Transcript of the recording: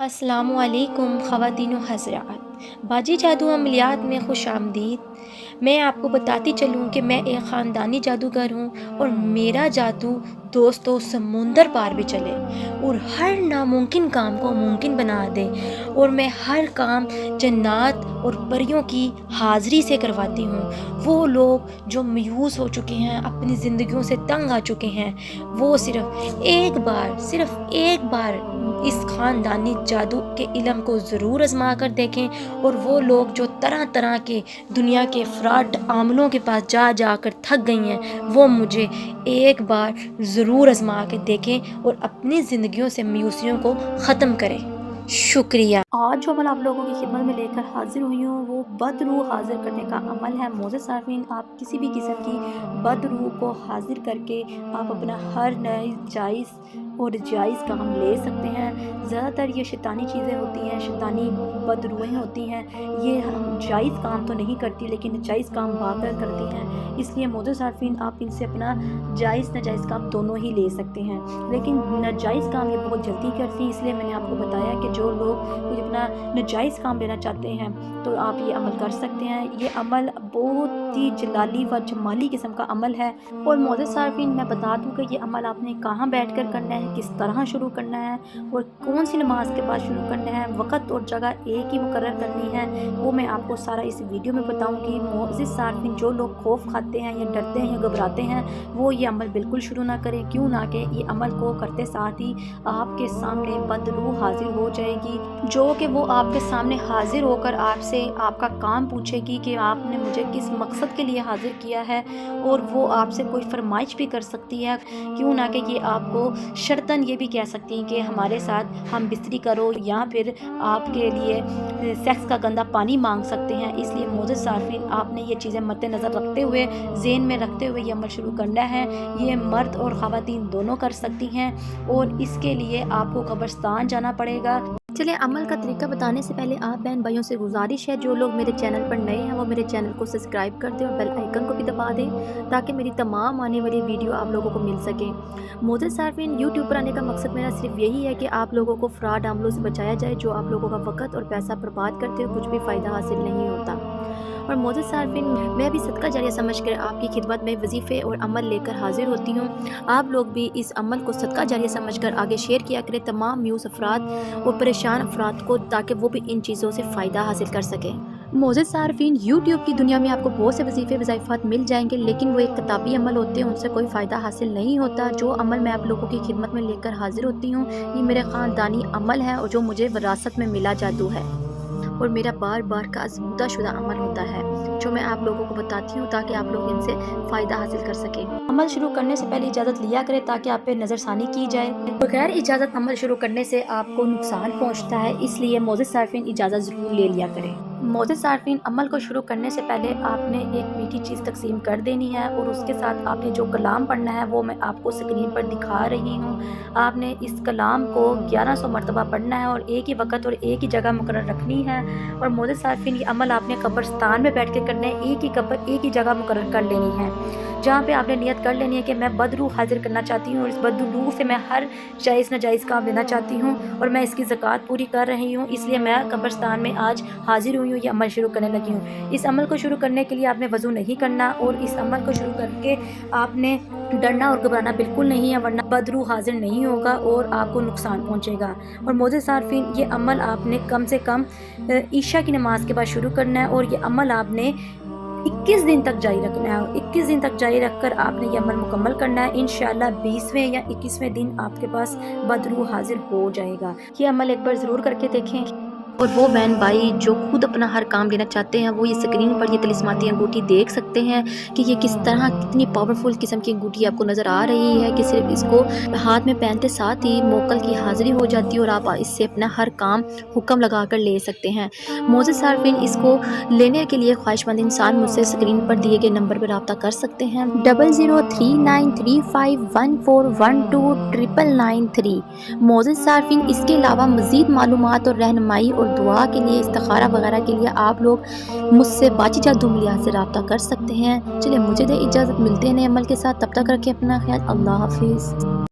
अस्सलामु अलैकुम ख़वातीन व हज़रात, बाजी जादू अमलियात में खुश आमदीद। मैं आपको बताती चलूँ कि मैं एक ख़ानदानी जादूगर हूँ और मेरा जादू दोस्तों समुंदर पार भी चले और हर नामुमकिन काम को मुमकिन बना दे। और मैं हर काम जन्नात और परियों की हाज़िरी से करवाती हूँ। वो लोग जो मायूस हो चुके हैं, अपनी ज़िंदगियों से तंग आ चुके हैं, वो सिर्फ़ एक बार इस ख़ानदानी जादू के इल्म को ज़रूर आज़मा कर देखें। और वो लोग जो तरह तरह के दुनिया के फ्रॉड आमलों के पास जा जा कर थक गई हैं, वो मुझे एक बार ज़रूर आज़मा के देखें और अपनी ज़िंदगियों से मायूसियों को ख़त्म करें। शुक्रिया। आज जो अमल आप लोगों की खिदमत में लेकर हाजिर हुई हूँ वो बद रूह हाजिर करने का अमल है। मोअज़्ज़िज़ सार्फ़ीन, आप किसी भी किस्म की बद रूह को हाजिर करके आप अपना हर नए जायज़ और जायज़ काम ले सकते हैं। ज़्यादातर ये शैतानी चीज़ें होती हैं, शैतानी बद रूहें होती हैं, ये हम जायज़ काम तो नहीं करती लेकिन जायज़ काम भागकर करती हैं। इसलिए मोअज़्ज़िज़ सार्फ़ीन, आप इनसे अपना जायज़ नाजायज़ काम दोनों ही ले सकते हैं, लेकिन नाजायज़ काम ये बहुत जल्दी करती हैं। इसलिए मैंने आपको बताया कि जो लोग कोई अपना नाजायज़ काम लेना चाहते हैं तो आप ये अमल कर सकते हैं। ये अमल बहुत ही जलाली व जमाली किस्म का अमल है। और मोअज़्ज़िज़ सार्फ़ीन, मैं बता दूं कि ये अमल आपने कहाँ बैठकर करना है, किस तरह शुरू करना है और कौन सी नमाज के बाद शुरू करना है, वक़्त और जगह एक ही मुकर्रर करनी है, वो मैं आपको सारा इस वीडियो में बताऊंगी। मोअज़्ज़िज़ सार्फ़ीन, जो लोग खौफ खाते हैं या डरते हैं या घबराते हैं, वो ये अमल बिल्कुल शुरू ना करें। क्यों ना कि ये अमल को करते साथ ही आपके सामने बद रूह हाजिर हो जाएगी, जो कि वो आपके सामने हाजिर होकर आपसे आपका काम पूछेगी कि आपने मुझे किस मकसद के लिए हाजिर किया है। और वो आपसे कोई फरमाइश भी कर सकती है। क्यों ना कि ये आपको शर्तन ये भी कह सकती हैं कि हमारे साथ हम बिस्तरी करो, या फिर आपके लिए सेक्स का गंदा पानी मांग सकते हैं। इसलिए मोअज़्ज़िज़ सार्फ़ीन, आपने ये चीज़ें मद्देनज़र रखते हुए, ज़हन में रखते हुए ये अमल शुरू करना है। ये मर्द और ख़वातीन दोनों कर सकती हैं और इसके लिए आपको कब्रिस्तान जाना पड़ेगा। चलिए, अमल का तरीका बताने से पहले आप बहन भाइयों से गुजारिश है, जो लोग मेरे चैनल पर नए हैं वो मेरे चैनल को सब्सक्राइब कर दें और बेल आइकन को भी दबा दें ताकि मेरी तमाम आने वाली वीडियो आप लोगों को मिल सके। मोअज़्ज़िज़ सार्फ़ीन, यूट्यूब पर आने का मकसद मेरा सिर्फ यही है कि आप लोगों को फ्रॉड अमलों से बचाया जाए, जो आप लोगों का वक़्त और पैसा बर्बाद करते हो, कुछ भी फ़ायदा हासिल नहीं होता। और मोअज़्ज़िज़ सार्फ़ीन, मैं भी सदका जारिया समझकर आपकी खिदमत में वजीफ़े और अमल लेकर हाजिर होती हूँ। आप लोग भी इस अमल को सदका जारिया समझकर आगे शेयर किया करें तमाम म्यूस अफराद और परेशान अफराद को, ताकि वो भी इन चीज़ों से फ़ायदा हासिल कर सकें। मोअज़्ज़िज़ सार्फ़ीन, यूट्यूब की दुनिया में आपको बहुत से वजीफ़े वज़ाइफ़ात मिल जाएंगे, लेकिन वो एक किताबी अमल होते हैं, उनसे कोई फ़ायदा हासिल नहीं होता। जो अमल मैं आप लोगों की खिदमत में लेकर हाजिर होती हूँ, ये मेरे ख़ानदानी अमल है और जो मुझे विरासत में मिला जादू है और मेरा बार बार का आज़मूदा शुदा अमल होता है, जो मैं आप लोगों को बताती हूँ ताकि आप लोग इनसे फ़ायदा हासिल कर सकें। अमल शुरू करने से पहले इजाज़त लिया करें ताकि आप पे नज़रसानी की जाए। बगैर इजाज़त अमल शुरू करने से आपको नुकसान पहुँचता है, इसलिए मोअज़्ज़िज़ सार्फ़ीन इजाज़त ज़रूर ले लिया करें। मोअज़्ज़िज़ सार्फ़ीन, अमल को शुरू करने से पहले आपने एक मीठी चीज़ तक़सीम कर देनी है और उसके साथ आपने जो कलाम पढ़ना है वो मैं आपको स्क्रीन पर दिखा रही हूँ। आपने इस कलाम को 1100 मरतबा पढ़ना है और एक ही वक़्त और एक ही जगह मुकर्रर रखनी है। और मोअज़्ज़िज़ सार्फ़ीन, ये अमल आपने कब्रिस्तान में बैठ के करना है, एक ही कब्र एक ही जगह मुकर्रर कर लेनी है, जहाँ पे आपने नियत कर लेनी है कि मैं बद रूह हाजिर करना चाहती हूँ और इस बद रूह से मैं हर जायज़ नाजायज़ काम लेना चाहती हूँ और मैं इसकी ज़कात पूरी कर रही हूँ, इसलिए मैं कब्रिस्तान में आज हाजिर हुई हूँ, ये अमल शुरू करने लगी हूँ। इस अमल को शुरू करने के लिए आपने वज़ू नहीं करना और इस अमल को शुरू करके आपने डरना और घबराना बिल्कुल नहीं है, वरना बद रूह हाजिर नहीं होगा और आपको नुकसान पहुँचेगा। और मोअज़्ज़िज़ सार्फ़ीन, ये अमल आपने कम से कम ईशा की नमाज के बाद शुरू करना है और ये अमल आपने 21 दिन तक जारी रखना है। 21 दिन तक जारी रखकर आपने ये अमल मुकम्मल करना है। इंशाअल्लाह 20वें या 21वें दिन आपके पास बद रूह हाजिर हो जाएगा। ये अमल एक बार ज़रूर करके देखें। और वो बहन भाई जो खुद अपना हर काम लेना चाहते हैं, वो ये स्क्रीन पर ये तिलिस्माती अंगूठी देख सकते हैं कि ये किस तरह कितनी पावरफुल किस्म की अंगूठी आपको नज़र आ रही है कि सिर्फ इसको हाथ में पहनते साथ ही मोकल की हाज़िरी हो जाती है और आप इससे अपना हर काम हुक्म लगा कर ले सकते हैं। मोअज़्ज़िज़ सार्फ़ीन, इसको लेने के लिए ख्वाहिशमंद इंसान मुझसे स्क्रीन पर दिए गए नंबर पर रब्ता कर सकते हैं 00393514129993। मोअज़्ज़िज़ सार्फ़ीन, इसके अलावा मज़ीद मालूमात और रहनुमाई और दुआ के लिए, इस्तिखारा वगैरह के लिए आप लोग मुझसे बाजी जादू अमलियात से रब्ता कर सकते हैं। चलिए, मुझे दे इजाज़त, मिलते हैं नए अमल के साथ, तब तक रखें अपना ख्याल। अल्लाह हाफ़िज़।